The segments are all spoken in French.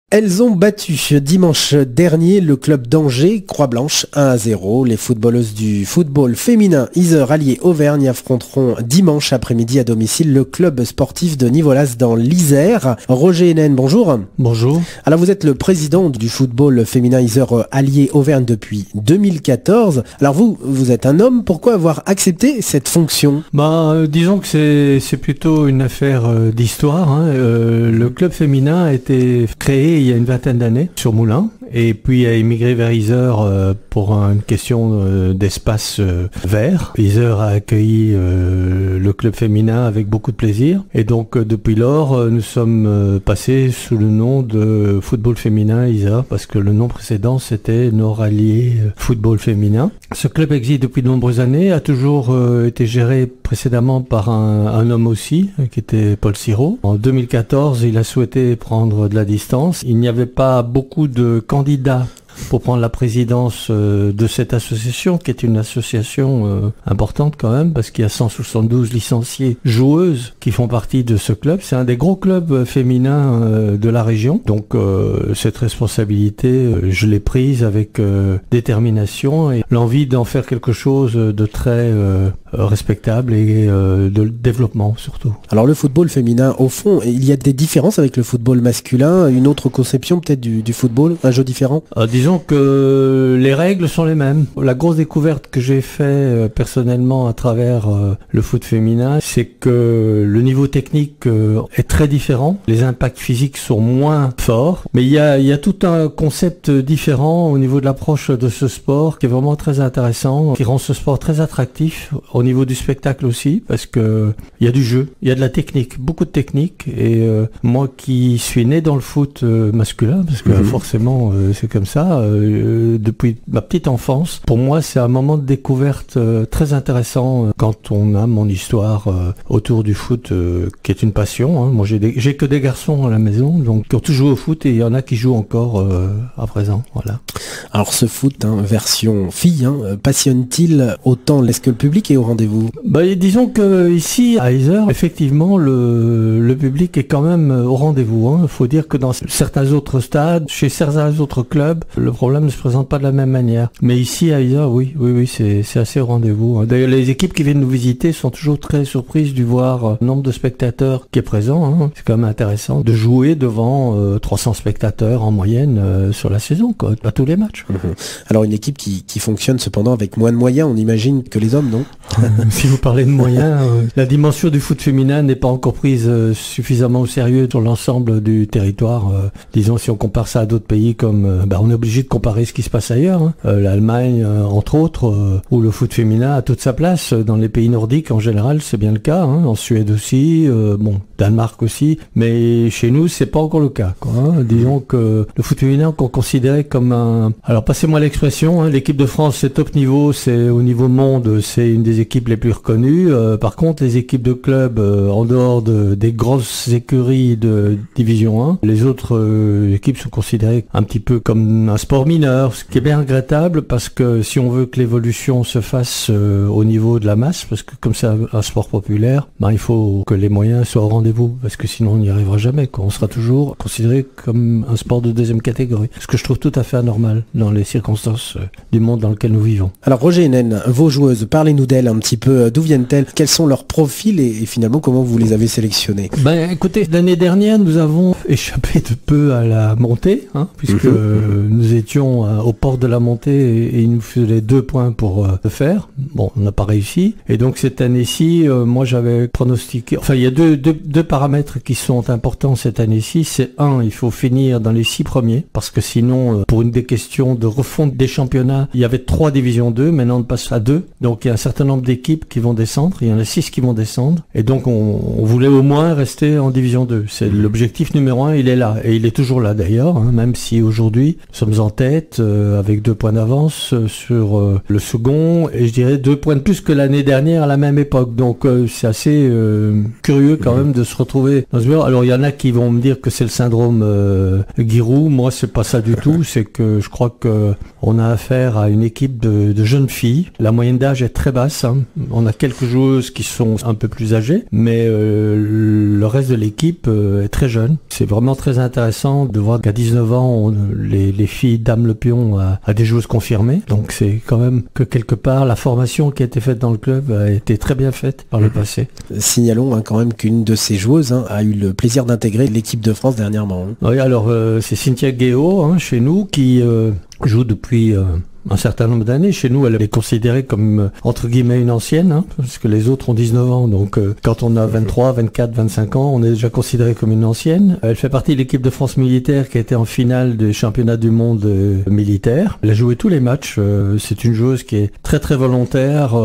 Elles ont battu dimanche dernier le club d'Angers, Croix-Blanche, 1-0. Les footballeuses du football féminin Yzeure Allier Auvergne affronteront dimanche après-midi à domicile le club sportif de Nivolas dans l'Isère. Roger Hénen, bonjour. Bonjour. Alors vous êtes le président du football féminin Yzeure Allier Auvergne depuis 2014. Alors vous êtes un homme, pourquoi avoir accepté cette fonction ? Disons que c'est plutôt une affaire d'histoire. Le club féminin a été créé il y a une vingtaine d'années sur Moulins et puis a émigré vers Yzeure pour une question d'espace vert. Yzeure a accueilli le club féminin avec beaucoup de plaisir et donc depuis lors nous sommes passés sous le nom de football féminin Yzeure parce que le nom précédent c'était Nord Allier football féminin. Ce club existe depuis de nombreuses années, a toujours été géré précédemment par un homme aussi qui était Paul Sirot. En 2014 il a souhaité prendre de la distance. Il n'y avait pas beaucoup de candidats pour prendre la présidence de cette association, qui est une association importante quand même, parce qu'il y a 172 licenciés joueuses qui font partie de ce club. C'est un des gros clubs féminins de la région. Donc cette responsabilité, je l'ai prise avec détermination et l'envie d'en faire quelque chose de très respectable et de développement surtout. Alors le football féminin, au fond, il y a des différences avec le football masculin, une autre conception peut-être du football, un jeu différent ? Disons que les règles sont les mêmes. La grosse découverte que j'ai fait personnellement à travers le foot féminin, c'est que le niveau technique est très différent. Les impacts physiques sont moins forts, mais il y a tout un concept différent au niveau de l'approche de ce sport qui est vraiment très intéressant, qui rend ce sport très attractif au niveau du spectacle aussi, parce que il y a du jeu, il y a de la technique, beaucoup de technique. Et moi qui suis né dans le foot masculin, parce que forcément c'est comme ça, depuis ma petite enfance, pour moi c'est un moment de découverte très intéressant quand on a mon histoire autour du foot qui est une passion. Moi j'ai que des garçons à la maison donc qui ont tous joué au foot et il y en a qui jouent encore à présent. Voilà. Alors ce foot, version fille, passionne-t-il autant? Est-ce que le public est au rendez-vous? Disons que ici à Yzeure, effectivement le public est quand même au rendez-vous. Il faut dire que dans certains autres stades, chez certains autres clubs, le problème ne se présente pas de la même manière. Mais ici à Yzeure, oui, c'est assez au rendez-vous. D'ailleurs, les équipes qui viennent nous visiter sont toujours très surprises de voir le nombre de spectateurs qui est présent. C'est quand même intéressant de jouer devant 300 spectateurs en moyenne sur la saison, quoi, à tous les matchs. Alors une équipe qui fonctionne cependant avec moins de moyens, on imagine que les hommes, non? Si vous parlez de moyens, la dimension du foot féminin n'est pas encore prise suffisamment au sérieux sur l'ensemble du territoire. Disons, si on compare ça à d'autres pays comme... on est obligé de comparer ce qui se passe ailleurs. L'Allemagne, entre autres, où le foot féminin a toute sa place. Dans les pays nordiques, en général, c'est bien le cas. En Suède aussi, Danemark aussi. Mais chez nous, c'est pas encore le cas, quoi. Disons que le foot féminin qu'on considérait comme un... Alors, passez-moi l'expression, l'équipe de France, c'est top niveau, c'est au niveau monde, c'est une des équipes les plus reconnues. Par contre, les équipes de clubs, en dehors des grosses écuries de Division 1, les autres équipes sont considérées un petit peu comme un sport mineur, ce qui est bien regrettable parce que si on veut que l'évolution se fasse au niveau de la masse, parce que comme c'est un sport populaire, il faut que les moyens soient au rendez-vous, parce que sinon on n'y arrivera jamais, quoi. On sera toujours considéré comme un sport de deuxième catégorie, ce que je trouve tout à fait anormal dans les circonstances du monde dans lequel nous vivons. Alors Roger Hénen, vos joueuses, parlez-nous d'elles un petit peu, d'où viennent-elles, quels sont leurs profils et finalement comment vous les avez sélectionnées? Écoutez, l'année dernière nous avons échappé de peu à la montée, puisque nous étions aux portes de la montée et il nous fallait 2 points pour le faire. On n'a pas réussi. Et donc cette année-ci, moi j'avais pronostiqué... il y a deux paramètres qui sont importants cette année-ci. C'est il faut finir dans les 6 premiers, parce que sinon, pour une des questions de refonte des championnats, il y avait 3 divisions 2, maintenant on passe à 2. Donc il y a un certain nombre d'équipes qui vont descendre, il y en a 6 qui vont descendre. Et donc on voulait au moins rester en division 2. C'est l'objectif numéro 1, il est là. Et il est toujours là d'ailleurs, même si aujourd'hui, nous sommes sommes en tête avec 2 points d'avance sur le second et je dirais 2 points de plus que l'année dernière à la même époque. Donc c'est assez curieux quand même de se retrouver dans ce bureau. Alors il y en a qui vont me dire que c'est le syndrome Giroud. Moi c'est pas ça du tout. C'est que je crois que on a affaire à une équipe de jeunes filles. La moyenne d'âge est très basse. Hein. On a quelques joueuses qui sont un peu plus âgées, mais le reste de l'équipe est très jeune. C'est vraiment très intéressant de voir qu'à 19 ans, les filles dame le pion à des joueuses confirmées. Donc c'est quand même que quelque part, la formation qui a été faite dans le club a été très bien faite par le passé. Signalons quand même qu'une de ces joueuses a eu le plaisir d'intégrer l'équipe de France dernièrement. Oui, alors c'est Cynthia Guéot, chez nous, qui joue depuis un certain nombre d'années. Chez nous, elle est considérée comme, entre guillemets, une ancienne, parce que les autres ont 19 ans. Donc, quand on a 23, 24, 25 ans, on est déjà considéré comme une ancienne. Elle fait partie de l'équipe de France militaire qui a été en finale des championnats du monde militaire. Elle a joué tous les matchs. C'est une joueuse qui est très, très volontaire,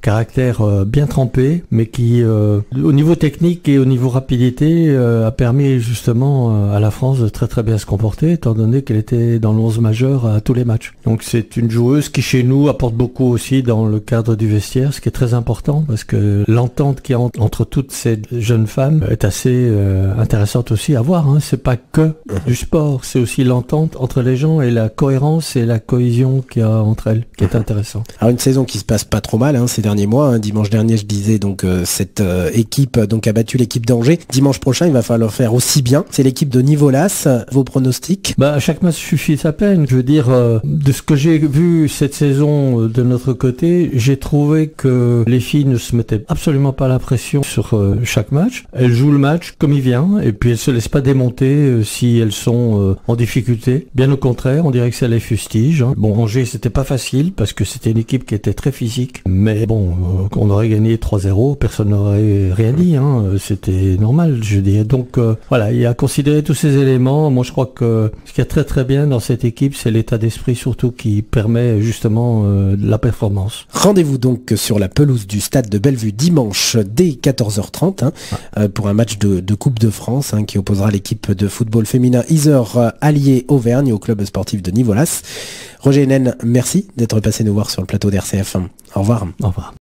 caractère bien trempé, mais qui, au niveau technique et au niveau rapidité, a permis justement à la France de très, très bien se comporter, étant donné qu'elle était dans l'11 majeur à tous les matchs. Donc, c'est une joueuse qui chez nous apporte beaucoup aussi dans le cadre du vestiaire, ce qui est très important parce que l'entente qu'il y a entre toutes ces jeunes femmes est assez intéressante aussi à voir. C'est pas que du sport, c'est aussi l'entente entre les gens et la cohérence et la cohésion qu'il y a entre elles qui est intéressante. Alors une saison qui se passe pas trop mal ces derniers mois. Dimanche dernier, je disais donc cette équipe donc a battu l'équipe d'Angers. Dimanche prochain, il va falloir faire aussi bien. C'est l'équipe de Nivolas. Vos pronostics? Chaque match suffit sa peine. Je veux dire, de ce que j'ai vu cette saison de notre côté, j'ai trouvé que les filles ne se mettaient absolument pas la pression sur chaque match. Elles jouent le match comme il vient et puis elles se laissent pas démonter si elles sont en difficulté. Bien au contraire, on dirait que ça les fustige. Bon, Angers, c'était pas facile parce que c'était une équipe qui était très physique. Mais bon, on aurait gagné 3-0, personne n'aurait rien dit. C'était normal, je dis. Donc voilà, il y a à considérer tous ces éléments. Moi, je crois que ce qui est très très bien dans cette équipe, c'est l'état d'esprit surtout qui permet justement la performance. Rendez-vous donc sur la pelouse du stade de Bellevue dimanche dès 14h30 pour un match de Coupe de France qui opposera l'équipe de football féminin Yzeure Allier Auvergne au club sportif de Nivolas. Roger Hénen, merci d'être passé nous voir sur le plateau d'RCF. Au revoir. Au revoir.